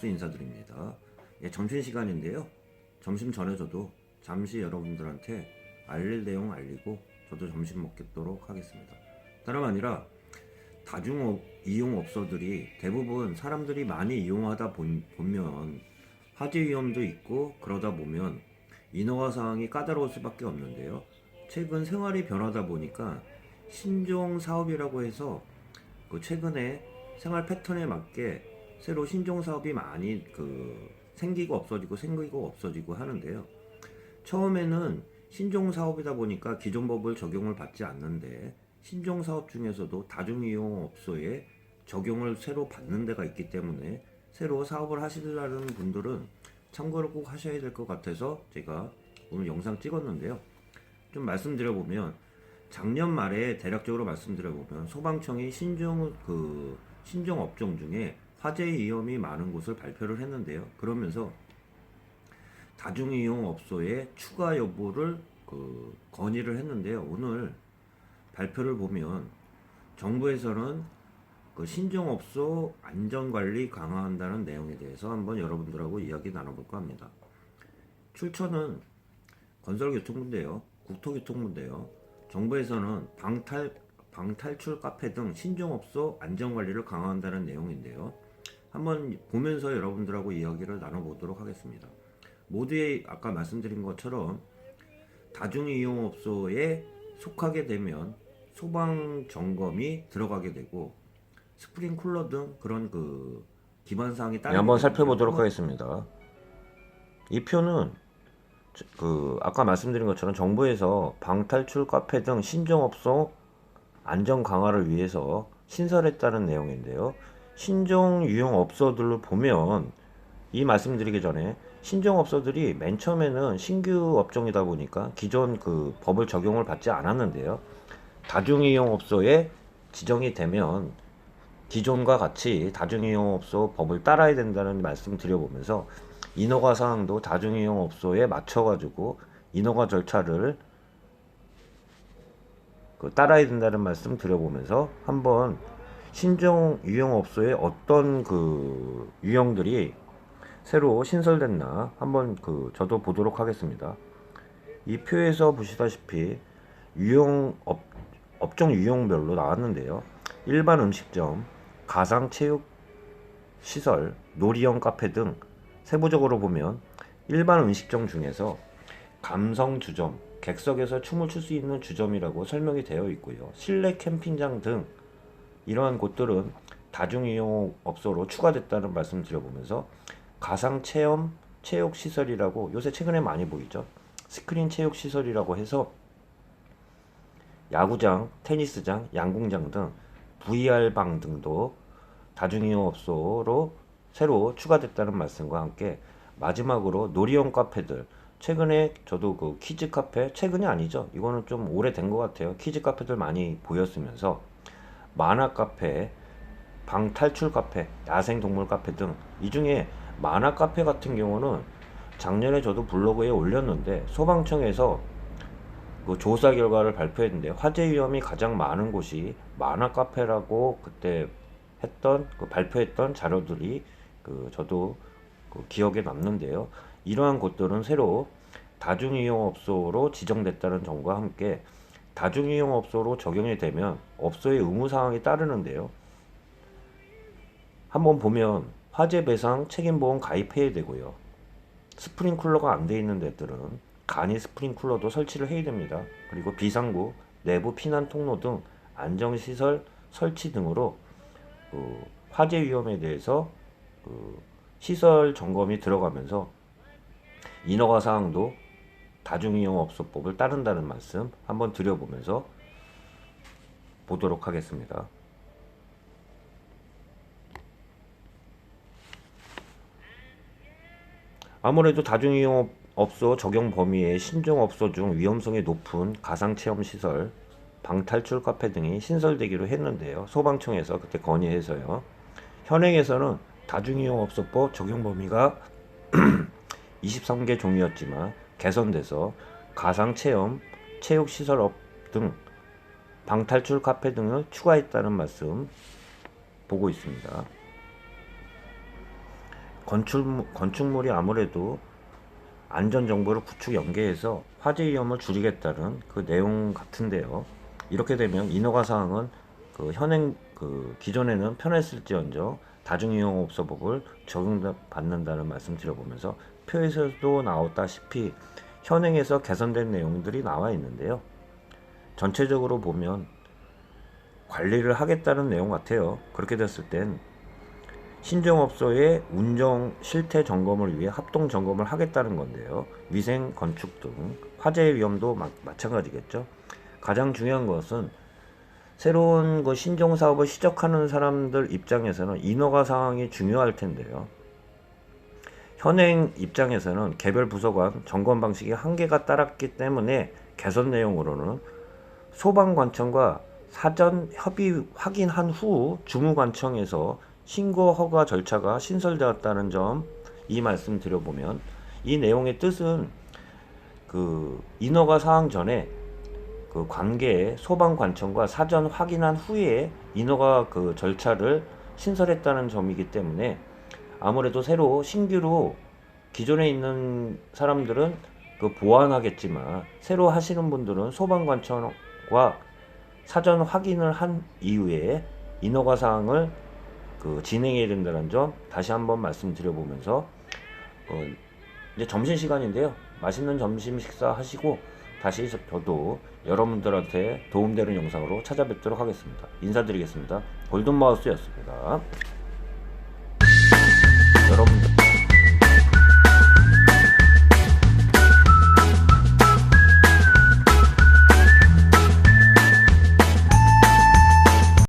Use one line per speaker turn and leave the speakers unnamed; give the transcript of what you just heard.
버스 인사드립니다. 예, 점심시간인데요. 점심 전에 저도 잠시 여러분들한테 알릴 내용 알리고 저도 점심 먹도록 하겠습니다. 다름 아니라 이용업소들이 대부분 사람들이 많이 이용하다 보면 화재 위험도 있고 그러다 보면 인허가 사항이 까다로울 수밖에 없는데요. 최근 생활이 변하다 보니까 신종 사업이라고 해서 최근에 생활 패턴에 맞게 새로 신종 사업이 많이 생기고 없어지고 하는데요. 처음에는 신종 사업이다 보니까 기존 법을 적용을 받지 않는데 신종 사업 중에서도 다중이용업소에 적용을 새로 받는 데가 있기 때문에 새로 사업을 하시려는 분들은 참고를 꼭 하셔야 될 것 같아서 제가 오늘 영상 찍었는데요. 좀 말씀드려보면 작년 말에 대략적으로 말씀드려보면 소방청이 신종 업종 중에 화재 위험이 많은 곳을 발표를 했는데요. 그러면서 다중이용 업소의 추가 여부를 건의를 했는데요. 오늘 발표를 보면 정부에서는 신종업소 안전관리 강화한다는 내용에 대해서 한번 여러분들하고 이야기 나눠볼까 합니다. 출처는 건설교통부인데요. 국토교통부인데요. 정부에서는 방탈출 카페 등 신종업소 안전관리를 강화한다는 내용인데요. 한번 보면서 여러분들하고 이야기를 나눠보도록 하겠습니다. 모두의 아까 말씀드린 것처럼 다중이용업소에 속하게 되면 소방 점검이 들어가게 되고 스프링쿨러 등 그런 기반 사항이 따르게
한번
되는데요.
살펴보도록 하겠습니다. 이 표는 아까 말씀드린 것처럼 정부에서 방탈출 카페 등 신종업소 안전 강화를 위해서 신설했다는 내용인데요. 신종 유형업소들을 보면 이 말씀드리기 전에 신종업소들이 맨 처음에는 신규 업종이다 보니까 기존 법을 적용을 받지 않았는데요. 다중이용업소에 지정이 되면 기존과 같이 다중이용업소 법을 따라야 된다는 말씀 드려보면서 인허가 사항도 다중이용업소에 맞춰가지고 인허가 절차를 따라야 된다는 말씀 드려보면서 한번 신종 유형업소에 어떤 유형들이 새로 신설됐나 한번 저도 보도록 하겠습니다. 이 표에서 보시다시피 업종 유형별로 나왔는데요. 일반 음식점, 가상체육 시설, 놀이형 카페 등 세부적으로 보면 일반 음식점 중에서 감성 주점, 객석에서 춤을 출 수 있는 주점이라고 설명이 되어 있고요. 실내 캠핑장 등 이러한 곳들은 다중이용업소로 추가됐다는 말씀 드려보면서 가상체험 체육시설이라고 요새 최근에 많이 보이죠. 스크린 체육시설이라고 해서 야구장, 테니스장, 양궁장 등 VR방 등도 다중이용업소로 새로 추가됐다는 말씀과 함께 마지막으로 놀이형 카페들 최근에 저도 키즈 카페 최근이 아니죠. 이거는 좀 오래된 것 같아요. 키즈 카페들 많이 보였으면서 만화 카페, 방탈출 카페, 야생 동물 카페 등 이 중에 만화 카페 같은 경우는 작년에 저도 블로그에 올렸는데 소방청에서 조사 결과를 발표했는데 화재 위험이 가장 많은 곳이 만화 카페라고 그때 발표했던 자료들이 저도 기억에 남는데요. 이러한 곳들은 새로 다중이용업소로 지정됐다는 점과 함께 다중이용업소로 적용이 되면 업소의 의무사항이 따르는데요. 한번 보면 화재 배상 책임보험 가입해야 되고요. 스프링쿨러가 안 돼 있는 데들은 간이 스프링쿨러도 설치를 해야 됩니다. 그리고 비상구, 내부 피난 통로 등 안정시설 설치 등으로 화재 위험에 대해서 시설 점검이 들어가면서 인허가 사항도 다중이용업소법을 따른다는 말씀 한번 드려보면서 보도록 하겠습니다. 아무래도 다중이용업소 적용 범위의 신종업소 중 위험성이 높은 가상체험시설, 방탈출 카페 등이 신설되기로 했는데요. 소방청에서 그때 건의해서요. 현행에서는 다중이용업소법 적용 범위가 23개 종이었지만 개선돼서 가상체험, 체육시설업 등 방탈출 카페 등을 추가했다는 말씀 보고 있습니다. 건축물이 아무래도 안전 정보를 구축 연계해서 화재 위험을 줄이겠다는 그 내용 같은데요. 이렇게 되면 인허가 사항은 그 현행 그 기존에는 편했을지언정 다중이용업소법을 적용받는다는 말씀 드려보면서 표에서도 나왔다시피 현행에서 개선된 내용들이 나와 있는데요. 전체적으로 보면 관리를 하겠다는 내용 같아요. 그렇게 됐을 땐 신정업소의 운정 실태 점검을 위해 합동 점검을 하겠다는 건데요. 위생, 건축 등 화재 위험도 마찬가지겠죠. 가장 중요한 것은 새로운 그 신정 사업을 시작하는 사람들 입장에서는 인허가 상황이 중요할 텐데요. 현행 입장에서는 개별 부서 간 점검 방식이 한계가 따랐기 때문에 개선 내용으로는 소방관청과 사전 협의 확인한 후 주무관청에서 신고 허가 절차가 신설되었다는 점, 이 말씀 드려보면 이 내용의 뜻은 그 인허가 사항 전에 그 관계의 소방관청과 사전 확인한 후에 인허가 그 절차를 신설했다는 점이기 때문에 아무래도 새로 신규로 기존에 있는 사람들은 그 보완하겠지만 새로 하시는 분들은 소방관청과 사전 확인을 한 이후에 인허가 사항을 그 진행해야 된다는 점 다시 한번 말씀드려보면서 이제 점심시간인데요. 맛있는 점심 식사 하시고 다시 저도 여러분들한테 도움되는 영상으로 찾아뵙도록 하겠습니다. 인사드리겠습니다. 골든마우스였습니다.